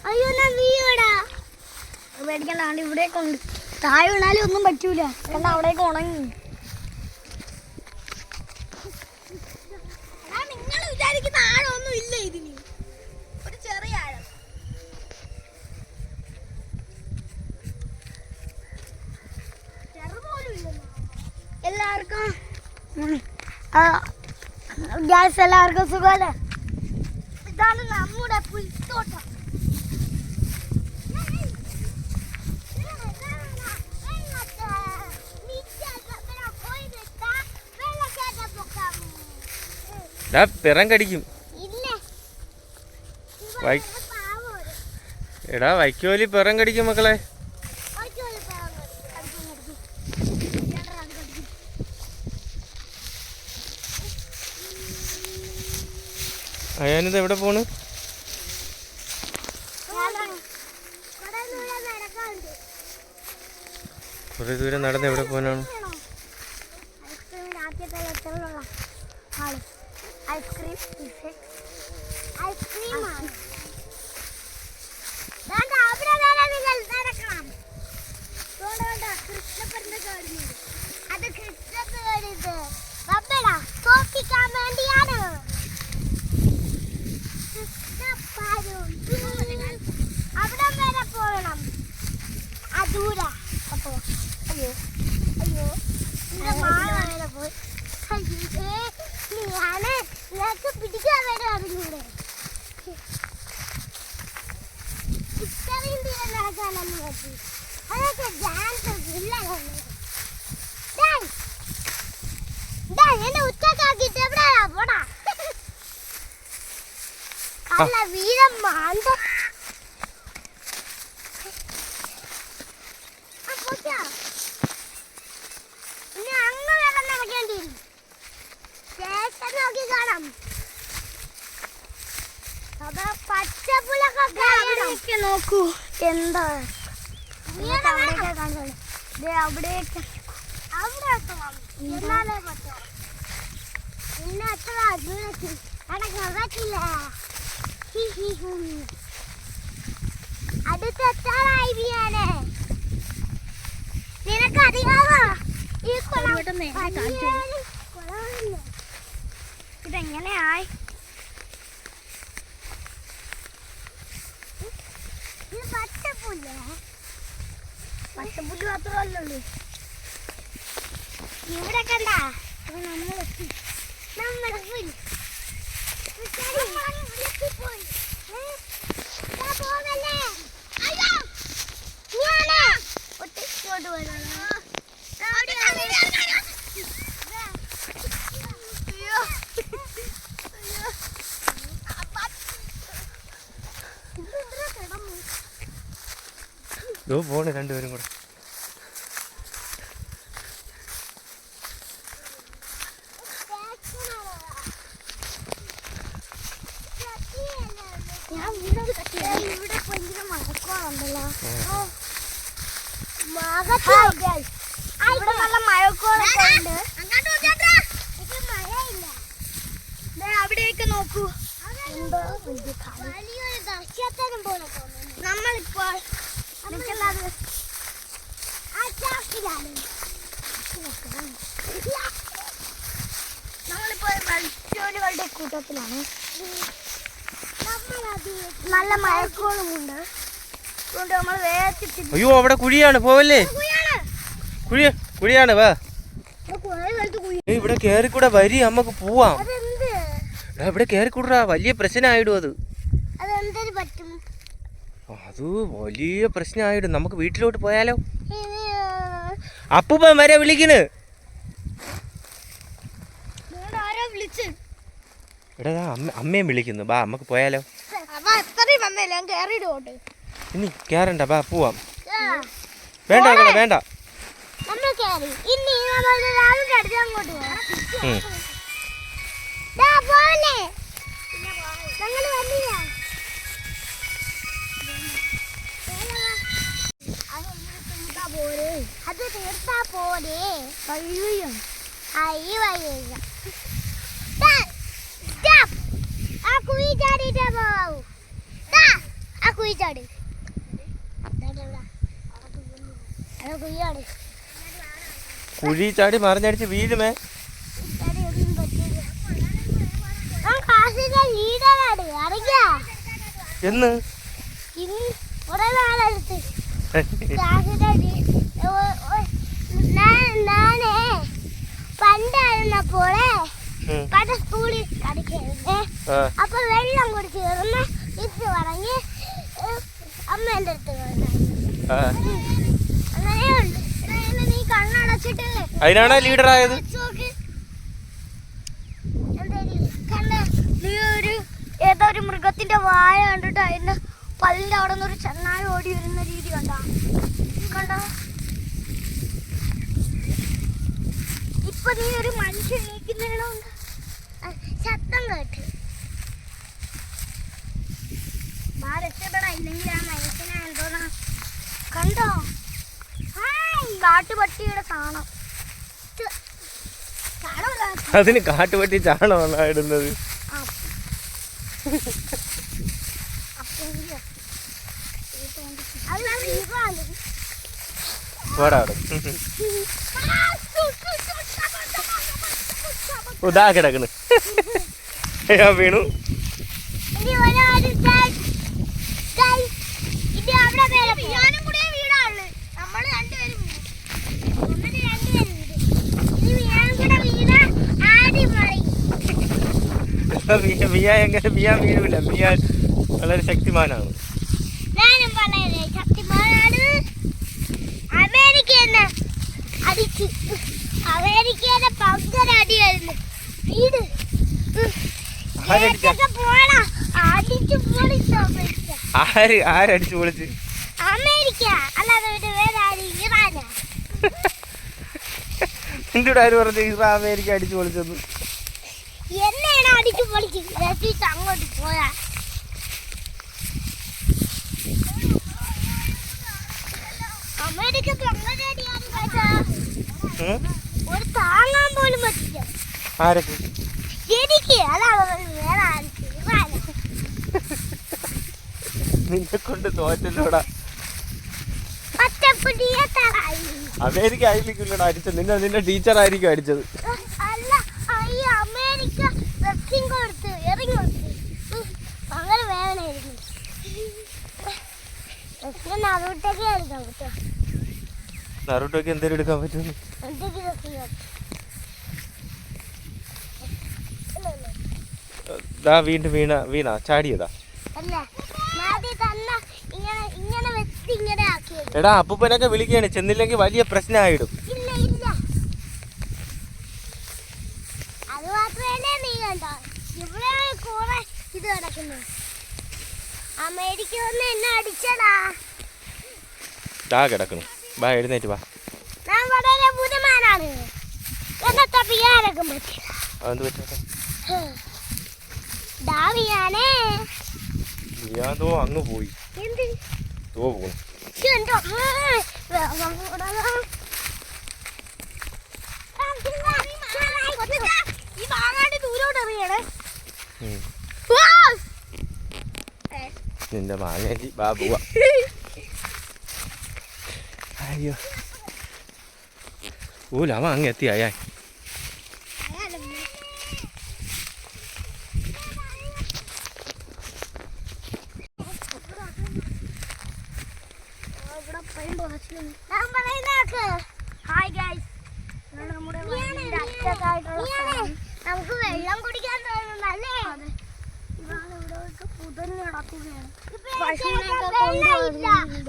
അയ്യോ പേടിക്കണ്ടാണ്ട് ഇവിടെയൊക്കെ ഉണ്ട്. താഴെ വീണാലും ഒന്നും പറ്റൂല. കണ്ട അവിടെയൊക്കെ ഉണങ്ങി. നിങ്ങൾ വിചാരിക്കുന്ന ആഴമൊന്നും ഇല്ല ഇതിന്. ഒരു ചെറിയ ആഴം. എല്ലാവർക്കും ഗ്യാസ് എല്ലാവർക്കും സുഖമല്ലേ? ഇതാണ് നമ്മുടെ പുൽത്തോട്ടം. പിറം കടിക്കും. എടാ വൈക്കോലി പിറം കടിക്കും മക്കളെ. അയാനിത് എവിടെ പോണ്? കുറെ ദൂരം നടന്ന് എവിടെ പോകാനാണ്? അവിടെ വരെ പോകണം. ദൂര അപ്പോ അയ്യോ അയ്യോ വരെ പോയി. ഞാന് നിനക്ക് പിടിക്കാൻ വരെ അറിഞ്ഞൂടെ? ഇത്രയും തീരനാക്കാനൊന്നും പറ്റി. അതൊക്കെ ഡാൻസ് ഇല്ല. എന്നെ ഉച്ചക്കാക്കിട്ട് എവിടെയാ പോടാ? അല്ല വീരം മാന്ത നോക്കി കാണാം. പച്ചപ്പുലൊക്കെ നോക്കൂ. എന്താ അവിടെയൊക്കെ കാണുള്ളൂ. അവിടെയൊക്കെ എന്നാലേ പറ്റോ. പിന്നെ അത്ര നടക്കാൻ പറ്റില്ല. അടുത്തെത്താറായി ബിയാനെ. നിനക്കറിയാമോ ഈ ഇതെങ്ങനെയായി? പച്ചപ്പുല്ലേ? പച്ചപ്പുല്ല് മാത്രമല്ലല്ലോ ഇവിടെ കണ്ട. നമ്മുടെ പുല്ല് പോകല്ലേ? ഒട്ടിച്ചോട്ട് വരണം. പോണ് രണ്ടുപേരും കൂടെ. ഇവിടെ ഭയങ്കര മഴക്കോളുണ്ടല്ലോ. ഇവിടെ നല്ല മഴക്കോളൊക്കെ ഉണ്ട്. മഴയില്ല. അവിടെയൊക്കെ നോക്കൂ. നമ്മളിപ്പോൾ മത്സ്യങ്ങളുടെ കൂട്ടത്തിലാണ്. നല്ല മഴക്കോളുമുണ്ട്. അതുകൊണ്ട് നമ്മൾ വേഗത്തിൽ. അയ്യോ അവിടെ കുഴിയാണ്, പോവല്ലേ? കുഴിയാണ്. വാ ഇവിടെ കേറിക്കൂടെ വരി, നമ്മക്ക് പോവാം. ഇവിടെ കേറിക്കൂടാ, വലിയ പ്രശ്നമായിടും അത്. അത് വലിയ പ്രശ്നമായിടും. നമുക്ക് വീട്ടിലോട്ട് പോയാലോ? അപ്പൂപ്പൻ വരെ വിളിക്കണ്. എടാ അമ്മയും വിളിക്കുന്നു. ബാ നമുക്ക് പോയാലോ? ഇനി കേറണ്ട, ബാ പോവാം. വേണ്ട വേണ്ട. അത് തീർത്താ പോരെ. ആ കുഴി ചാടിയിട്ടേ പോവൂ. ആ കുഴിച്ചാട് കുഴി ചാടി മറിഞ്ഞടിച്ച് വീഴുമേ. എന്ന് പണ്ടായിരുന്നപ്പോളെ പല സ്കൂളിൽ കളിക്കായിരുന്നേ. അപ്പൊ വെള്ളം കുടിച്ച് കയറുന്ന ഇത് പറഞ്ഞ് അമ്മ എന്റെ അടുത്ത് അങ്ങനെയുണ്ട്. നീ കണ്ണടച്ചിട്ട് അതിനാണ് ലീഡറായത്. നീ ഏതോ ഒരു മൃഗത്തിന്റെ വായ കണ്ടിട്ട് അതിന്റെ പല്ലിന്റെ അവിടെ നിന്ന് ഒരു ചെന്നായ ഓടി വരുന്ന രീതി കണ്ടോ? ഇപ്പൊ നീ ഒരു മനുഷ്യൻ നീക്കുന്നതിനുണ്ട് ശബ്ദം കേട്ട് രക്ഷപ്പെടാ. ഇല്ലെങ്കിൽ ആ മനുഷ്യനെ എന്തോന്നാ കണ്ടോ? കാട്ടുപട്ടിയുടെ സാണം. അതിന് കാട്ടുപട്ടി ചാണകമാണ് ഇടുന്നത്. ഉദാ കിടക്കണ് വീണു. മിയ എങ്ങനെ മിയ വീഴൂല. മിയ വളരെ ശക്തിമാനാണ്. ആരടിച്ചു പൊളിച്ച്? അമേരിക്ക അല്ലാതെ വേറെ ആര്? ഇറാനാ. നിന്റെ ആര് പറഞ്ഞു ഇസ്രാ അമേരിക്ക അടിച്ചു പൊളിച്ചെന്ന്? എന്നെയാണ് അടിച്ചു പൊളിച്ച് അങ്ങോട്ട് പോയാ. അമേരിക്ക ഒരു താങ്ങാൻ പോലും പറ്റില്ല. ആരൊക്കെ? എനിക്ക് അല്ലാതെ വേറെ ആർക്ക്? നിന്നെ കൊണ്ട് തോറ്റല്ലോടാ. അമേരിക്ക ആയിരിക്കില്ലടാ അടിച്ചത്. നിന്റെ ടീച്ചർ ആയിരിക്കും അടിച്ചത്. നറൂട്ടോക്ക് എന്തേലും എടുക്കാൻ പറ്റുന്നു? വീണ്ടും വീണ ചാടിയതാ. എടാ അപ്പൂപ്പനൊക്കെ വിളിക്കുകയാണ്. ചെന്നില്ലെങ്കിൽ വലിയ പ്രശ്നമായിടും. അമേരിക്ക വന്ന് എന്നെ അടിച്ചടാ. കിടക്കണം. ബാ എഴുന്നേറ്റ് വാ. ഞാൻ വളരെ ബുദ്ധിമാനാണ്. എന്നെ തപ്പിയാനൊക്കെ പറ്റില്ല. അതെന്ത് പറ്റാ? ഞാനോ അങ്ങ് പോയി. പോകും. നിന്റെ മാങ്ങി ബാ പോവാ. അയ്യോ ഓല അങ്ങ് എത്തിയായ. നമുക്ക് വെള്ളം കുടിക്കാൻ തോന്നുന്നല്ലേ?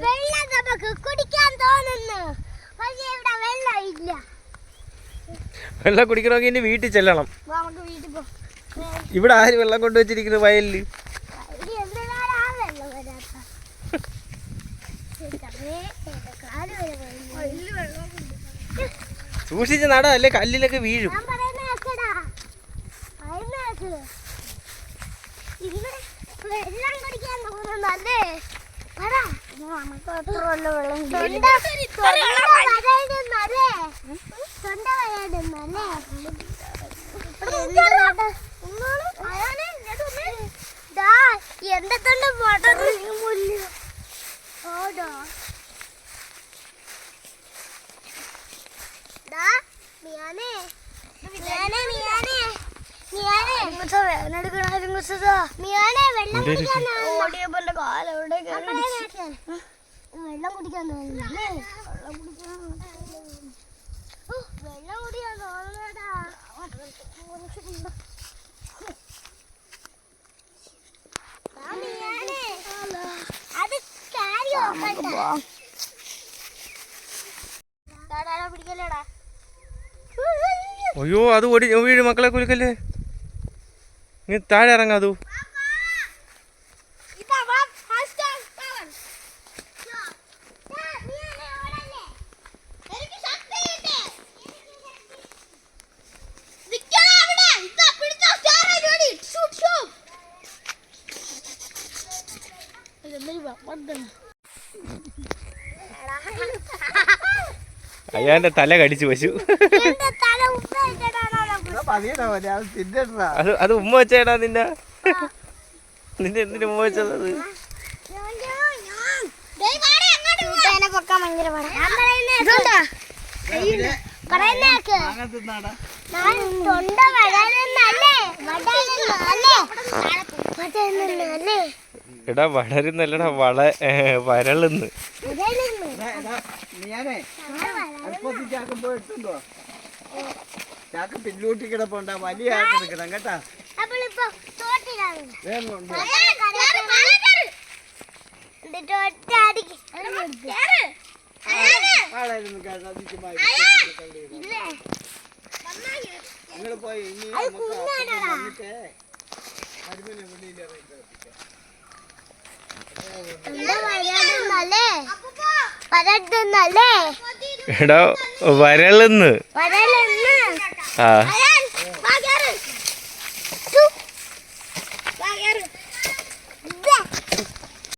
വെള്ളം നമുക്ക് കുടിക്കാൻ തോന്നുന്നു. പക്ഷേ ഇവിടെ വെള്ളം ഇല്ല. വെള്ളം കുടിക്കണമെങ്കിൽ ഇനി വീട്ടിൽ ചെല്ലണം. ഇവിടെ ആര് വെള്ളം കൊണ്ടുവച്ചിരിക്കുന്നത് വയലില്? സൂക്ഷിച്ച് നട, അല്ലേ കല്ലിലൊക്കെ വീഴും. വെള്ളം കുടിക്കാൻ തോന്നുന്നല്ലേ? എന്റെ തൊണ്ട ഓടിയപ്പന്റെ കാലെവിടെ വെള്ളം കുടിക്കാൻ തോന്നുന്നല്ലേ? വെള്ളം കുടിക്കാൻ തോന്നുന്നടാ. അത് പിടിക്കല്ലേടാ. അയ്യോ അത് ഓടി വീട് മക്കളെ കുലുക്കല്ലേ, നീ താഴെ ഇറങ്ങാതു. അയ്യാന്റെ തല കടിച്ചു പശു. അത് ഉമ്മ വെച്ചേടാ നിന്റെ എന്തിനു ഉമ്മ വെച്ചത്? അത് എടാ വളരുന്നല്ലടാ വരളുന്ന്. ചാക്ക് പിന്നോട്ടി കിടപ്പുണ്ടാ, വലിയ എടുക്കണം കേട്ടാ. നിങ്ങൾ പോയി ഇനി എടാ വരളുന്ന്. ആ